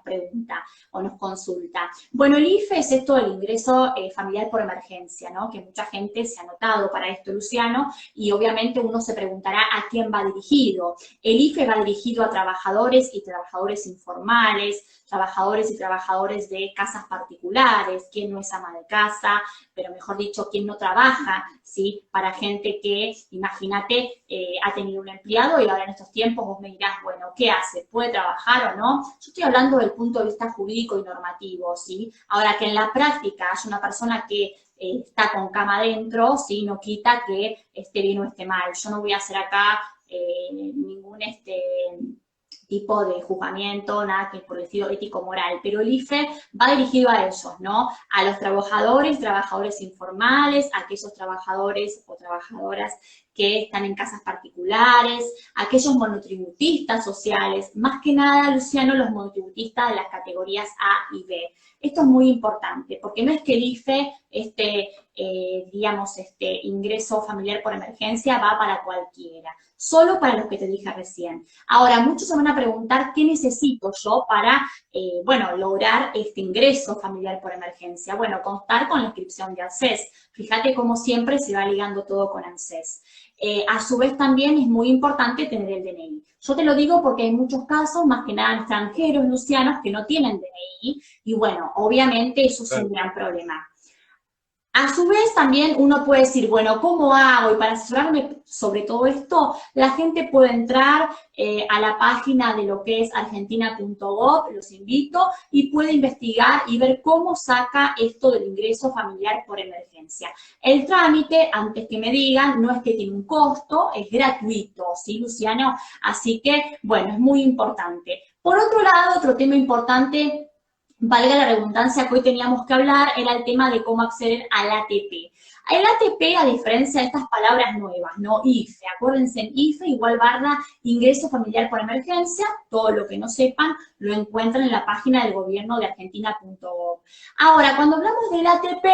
pregunta o nos consulta. Bueno, el IFE es esto del ingreso familiar por emergencia, ¿no? Que mucha gente se ha anotado para esto, Luciano, y obviamente uno se preguntará a quién va dirigido. El IFE va dirigido a trabajadores y trabajadores informales, trabajadores y trabajadores de casas particulares, quien no es ama de casa, pero mejor dicho, quien no trabaja, ¿sí? Para gente que, imagínate, ha tenido un empleado y ahora en estos tiempos vos me dirás, bueno, ¿qué hace? ¿Puede trabajar o no? Yo estoy hablando del punto de vista jurídico y normativo, ¿sí? Ahora, que en la práctica haya una persona que está con cama adentro, ¿sí? No quita que esté bien o esté mal. Yo no voy a hacer acá ningún tipo de juzgamiento, nada que por el estilo ético-moral, pero el IFE va dirigido a ellos, ¿no? A los trabajadores informales, a aquellos trabajadores o trabajadoras que están en casas particulares, aquellos monotributistas sociales, más que nada, Luciano, los monotributistas de las categorías A y B. Esto es muy importante, porque no es que el IFE, ingreso familiar por emergencia va para cualquiera, solo para los que te dije recién. Ahora, muchos se van a preguntar, ¿qué necesito yo para, lograr este ingreso familiar por emergencia? Bueno, contar con la inscripción de ANSES. Fíjate cómo siempre se va ligando todo con ANSES. A su vez también es muy importante tener el DNI. Yo te lo digo porque hay muchos casos, más que nada extranjeros, Lucianos, que no tienen DNI, y bueno, obviamente eso es un gran problema. A su vez, también uno puede decir, bueno, ¿cómo hago? Y para asesorarme sobre todo esto, la gente puede entrar a la página de lo que es argentina.gov, los invito, y puede investigar y ver cómo saca esto del ingreso familiar por emergencia. El trámite, antes que me digan, no es que tiene un costo, es gratuito, ¿sí, Luciano? Así que, bueno, es muy importante. Por otro lado, otro tema importante valga la redundancia que hoy teníamos que hablar, era el tema de cómo acceder al ATP. El ATP, a diferencia de estas palabras nuevas, ¿no? IFE, acuérdense, en IFE igual barra ingreso familiar por emergencia, todo lo que no sepan lo encuentran en la página del gobierno de argentina.gov. Ahora, cuando hablamos del ATP,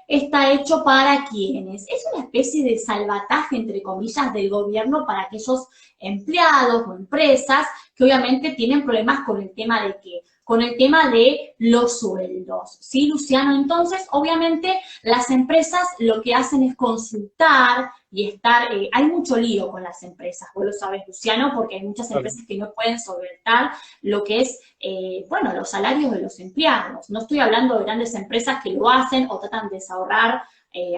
está hecho para quienes. Es una especie de salvataje, entre comillas, del gobierno para aquellos empleados o empresas que obviamente tienen problemas con el tema de qué, con el tema de los sueldos, ¿sí, Luciano? Entonces, obviamente, las empresas lo que hacen es consultar y estar, hay mucho lío con las empresas, vos lo sabes, Luciano, porque hay muchas empresas que no pueden solventar lo que es, bueno, los salarios de los empleados. No estoy hablando de grandes empresas que lo hacen o tratan de ahorrar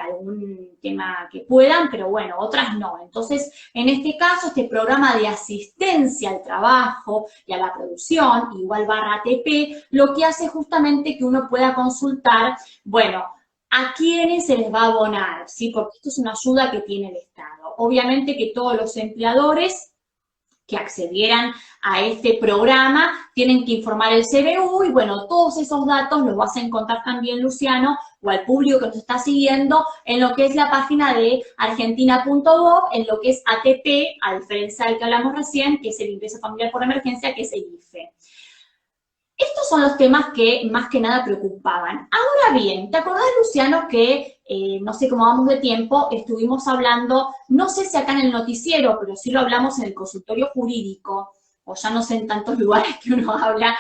algún tema que puedan, pero bueno, otras no. Entonces, en este caso, este programa de asistencia al trabajo y a la producción, igual barra ATP, lo que hace justamente que uno pueda consultar, bueno, a quiénes se les va a abonar, ¿sí? Porque esto es una ayuda que tiene el Estado. Obviamente que todos los empleadores que accedieran a este programa tienen que informar el CBU y bueno, todos esos datos los vas a encontrar también, Luciano, o al público que nos está siguiendo en lo que es la página de argentina.gov, en lo que es ATP, a diferencia del que hablamos recién, que es el ingreso familiar por emergencia, que es el IFE. Estos son los temas que más que nada preocupaban. Ahora bien, ¿te acordás, Luciano, que, no sé cómo vamos de tiempo, estuvimos hablando, no sé si acá en el noticiero, pero sí lo hablamos en el consultorio jurídico, o ya no sé en tantos lugares que uno habla,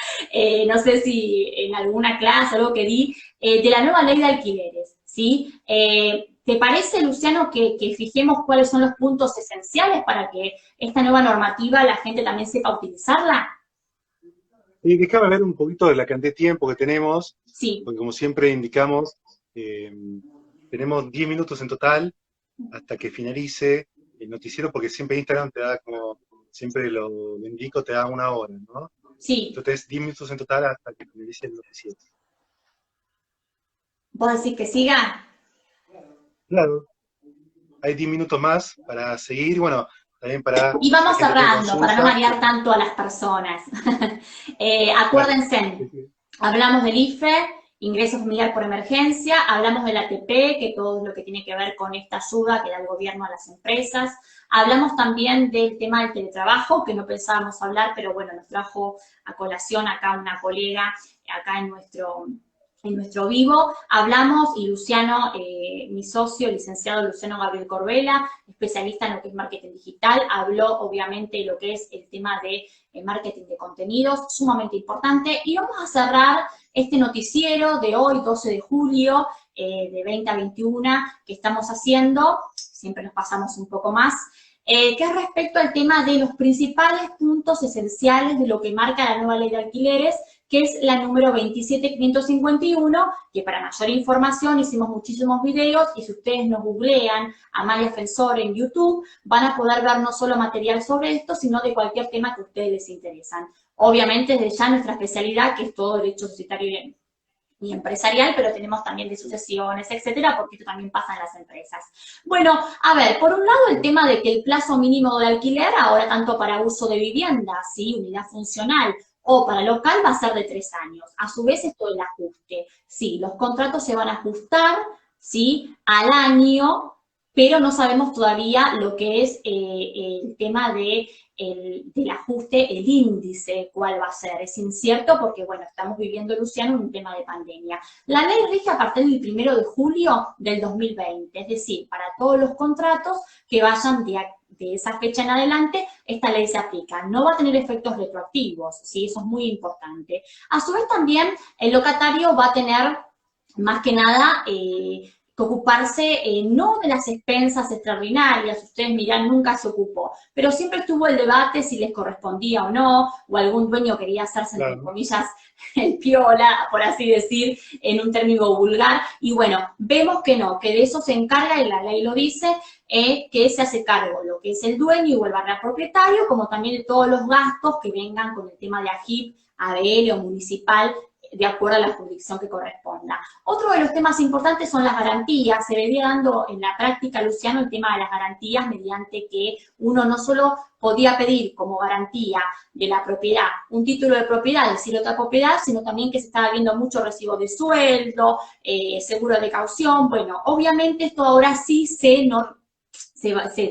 no sé si en alguna clase o algo que di, de la nueva ley de alquileres, ¿sí? ¿Te parece, Luciano, que fijemos cuáles son los puntos esenciales para que esta nueva normativa la gente también sepa utilizarla? Y déjame ver un poquito de la cantidad de tiempo que tenemos, Sí. porque como siempre indicamos, tenemos 10 minutos en total hasta que finalice el noticiero, porque siempre Instagram te da como, siempre lo indico, te da una hora, ¿no? Sí. Entonces 10 minutos en total hasta que finalice el noticiero. ¿Vos decís que siga? Claro, hay 10 minutos más para seguir, bueno, también para Y la vamos gente que tenga cerrando, para no consultas. marear tanto a las personas. Claro, Acuérdense, sí, sí. hablamos del IFE, ingreso familiar por emergencia, hablamos del ATP, que todo es lo que tiene que ver con esta ayuda que da el gobierno a las empresas. Hablamos también del tema del teletrabajo, que no pensábamos hablar, pero bueno, nos trajo a colación acá una colega, acá en nuestro vivo. Hablamos, y Luciano, mi socio, licenciado Luciano Gabriel Corbela, especialista en lo que es marketing digital, habló obviamente de lo que es el tema de marketing de contenidos, sumamente importante. Y vamos a cerrar este noticiero de hoy, 12 de julio, de 20 a 21, que estamos haciendo, siempre nos pasamos un poco más, que es respecto al tema de los principales puntos esenciales de lo que marca la nueva ley de alquileres, que es la número 27551, que para mayor información hicimos muchísimos videos, y si ustedes nos googlean Amalia Fensor en YouTube, van a poder ver no solo material sobre esto, sino de cualquier tema que a ustedes les interesan. Obviamente, desde ya nuestra especialidad, que es todo derecho societario y empresarial, pero tenemos también de sucesiones, etcétera, porque esto también pasa en las empresas. Bueno, a ver, por un lado el tema de que el plazo mínimo de alquiler, ahora tanto para uso de vivienda, ¿sí? Unidad funcional, o para local va a ser de 3 años. A su vez, esto del ajuste. Sí, los contratos se van a ajustar, ¿sí? Al año, pero no sabemos todavía lo que es el tema del ajuste, el índice, cuál va a ser. Es incierto porque, bueno, estamos viviendo, Luciano, un tema de pandemia. La ley rige a partir del 1 de julio del 2020, es decir, para todos los contratos que vayan de esa fecha en adelante, esta ley se aplica. No va a tener efectos retroactivos, ¿sí? Eso es muy importante. A su vez también el locatario va a tener, más que nada, que ocuparse no de las expensas extraordinarias, ustedes mirán, nunca se ocupó, pero siempre estuvo el debate si les correspondía o no, o algún dueño quería hacerse, entre comillas, el piola, por así decir, en un término vulgar, y bueno, vemos que no, que de eso se encarga, y la ley lo dice, que se hace cargo lo que es el dueño o el barrio propietario, como también de todos los gastos que vengan con el tema de AGIP, ABL o municipal, de acuerdo a la jurisdicción que corresponda. Otro de los temas importantes son las garantías. Se venía dando en la práctica, Luciano, el tema de las garantías mediante que uno no solo podía pedir como garantía de la propiedad un título de propiedad, es decir, otra propiedad, sino también que se estaba viendo mucho recibo de sueldo, seguro de caución. Bueno, obviamente esto ahora sí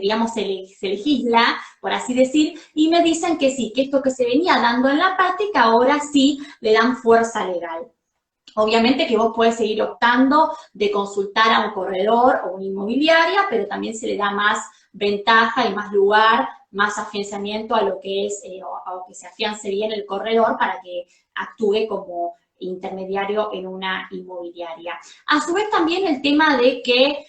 digamos, se legisla, por así decir, y me dicen que sí, que esto que se venía dando en la práctica ahora sí le dan fuerza legal. Obviamente que vos podés seguir optando de consultar a un corredor o una inmobiliaria, pero también se le da más ventaja y más lugar, más afianzamiento a lo que es, a que se afiance bien el corredor para que actúe como intermediario en una inmobiliaria. A su vez también el tema de que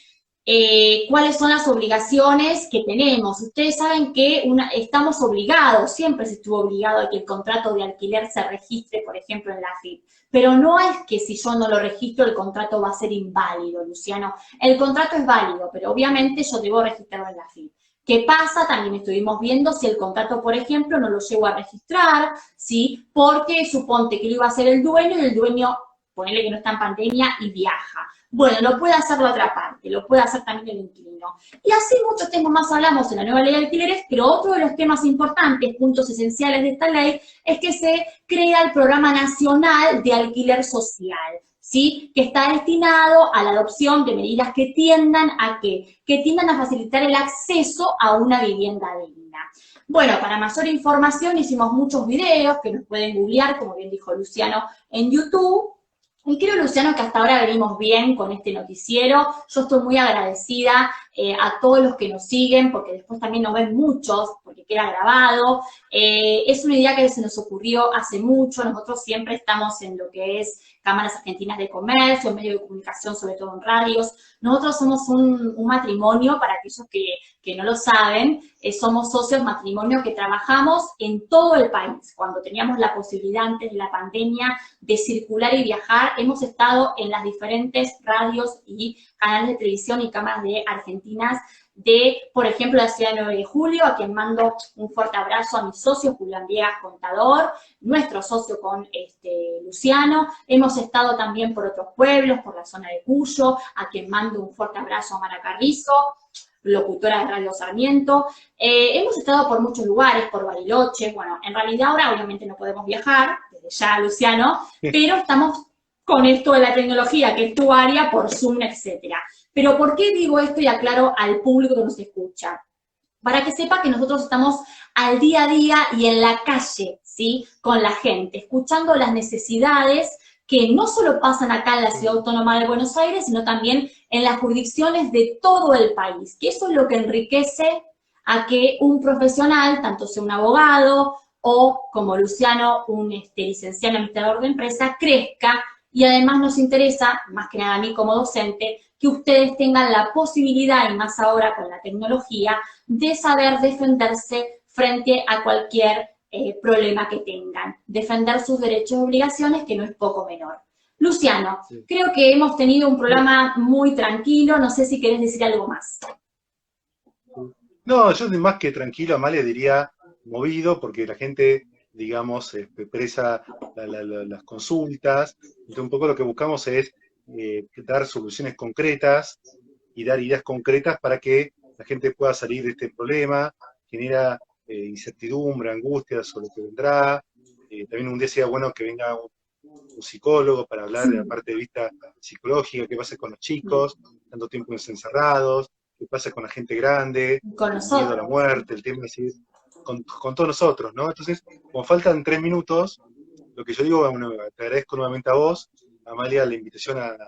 cuáles son las obligaciones que tenemos. Ustedes saben que estamos obligados, siempre se estuvo obligado a que el contrato de alquiler se registre, por ejemplo, en la AFIP. Pero no es que si yo no lo registro el contrato va a ser inválido, Luciano. El contrato es válido, pero obviamente yo debo registrarlo en la AFIP. ¿Qué pasa? También estuvimos viendo si el contrato, por ejemplo, no lo llego a registrar, ¿sí? Porque suponte que lo iba a hacer el dueño y el dueño, ponele que no está en pandemia y viaja. Bueno, lo puede hacer la otra parte, lo puede hacer también el inquilino. Y así muchos temas más hablamos en la nueva ley de alquileres, pero otro de los temas importantes, puntos esenciales de esta ley, es que se crea el Programa Nacional de Alquiler Social, ¿sí? Que está destinado a la adopción de medidas que tiendan a ¿qué? Que tiendan a facilitar el acceso a una vivienda digna. Bueno, para mayor información hicimos muchos videos que nos pueden googlear, como bien dijo Luciano, en YouTube. Y creo, Luciano, que hasta ahora venimos bien con este noticiero. Yo estoy muy agradecida a todos los que nos siguen, porque después también nos ven muchos, porque queda grabado. Es una idea que se nos ocurrió hace mucho. Nosotros siempre estamos en lo que es cámaras argentinas de comercio, medios de comunicación, sobre todo en radios. Nosotros somos un matrimonio, para aquellos que no lo saben, somos socios matrimonio que trabajamos en todo el país. Cuando teníamos la posibilidad antes de la pandemia de circular y viajar, hemos estado en las diferentes radios y canales de televisión y cámaras de argentinas de, por ejemplo, la ciudad de 9 de Julio, a quien mando un fuerte abrazo a mi socio, Julián Viegas, contador, nuestro socio con Luciano. Hemos estado también por otros pueblos, por la zona de Cuyo, a quien mando un fuerte abrazo a Mara Carrizo, locutora de Radio Sarmiento. Hemos estado por muchos lugares, por Bariloche. Bueno, en realidad ahora obviamente no podemos viajar, desde ya, Luciano, pero estamos con esto de la tecnología, que es tu área, por Zoom, etcétera. Pero ¿por qué digo esto y aclaro al público que nos escucha? Para que sepa que nosotros estamos al día a día y en la calle, ¿sí? Con la gente, escuchando las necesidades que no solo pasan acá en la Ciudad Autónoma de Buenos Aires, sino también en las jurisdicciones de todo el país, que eso es lo que enriquece a que un profesional, tanto sea un abogado o, como Luciano, un licenciado administrador de empresa, crezca. Y además nos interesa, más que nada a mí como docente, que ustedes tengan la posibilidad, y más ahora con la tecnología, de saber defenderse frente a cualquier problema que tengan. Defender sus derechos y obligaciones, que no es poco menor. Luciano, sí, creo que hemos tenido un programa muy tranquilo. No sé si querés decir algo más. No, yo más que tranquilo, Amalia, diría movido, porque la gente, digamos, expresa las consultas. Entonces, un poco lo que buscamos es dar soluciones concretas y dar ideas concretas para que la gente pueda salir de este problema. Genera incertidumbre, angustia sobre lo que vendrá. También un día sería bueno que venga un psicólogo para hablar de la parte de vista psicológica, qué pasa con los chicos, tanto tiempo encerrados, qué pasa con la gente grande, con nosotros, el miedo a la muerte, el tema así, con todos nosotros, ¿no? Entonces, como faltan 3 minutos, lo que yo digo, bueno, te agradezco nuevamente a vos, Amalia, la invitación a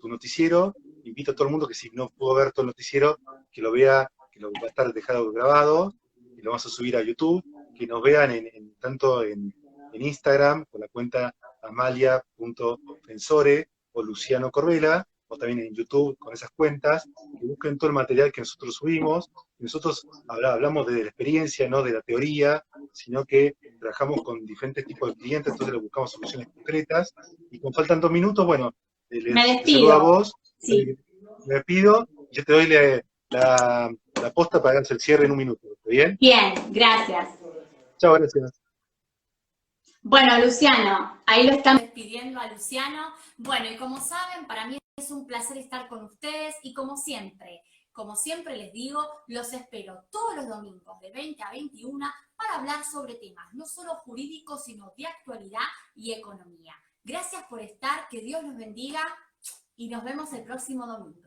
tu noticiero. Invito a todo el mundo que si no pudo ver todo el noticiero, que lo vea, que lo va a estar dejado grabado, y lo vamos a subir a YouTube, que nos vean tanto en Instagram, con la cuenta amalia.ofensore o Luciano Corbela, o también en YouTube con esas cuentas, que busquen todo el material que nosotros subimos. Nosotros hablamos de la experiencia, no de la teoría, sino que trabajamos con diferentes tipos de clientes, entonces le buscamos soluciones concretas. Y con faltan 2 minutos, bueno, les saludo a vos, sí. Me despido, y yo te doy la posta para hacer el cierre en 1 minuto. ¿Está bien? Bien, gracias. Chao, gracias. Bueno, Luciano, ahí lo están despidiendo a Luciano. Bueno, y como saben, para mí es un placer estar con ustedes y como siempre les digo, los espero todos los domingos de 20 a 21 para hablar sobre temas no solo jurídicos, sino de actualidad y economía. Gracias por estar, que Dios los bendiga y nos vemos el próximo domingo.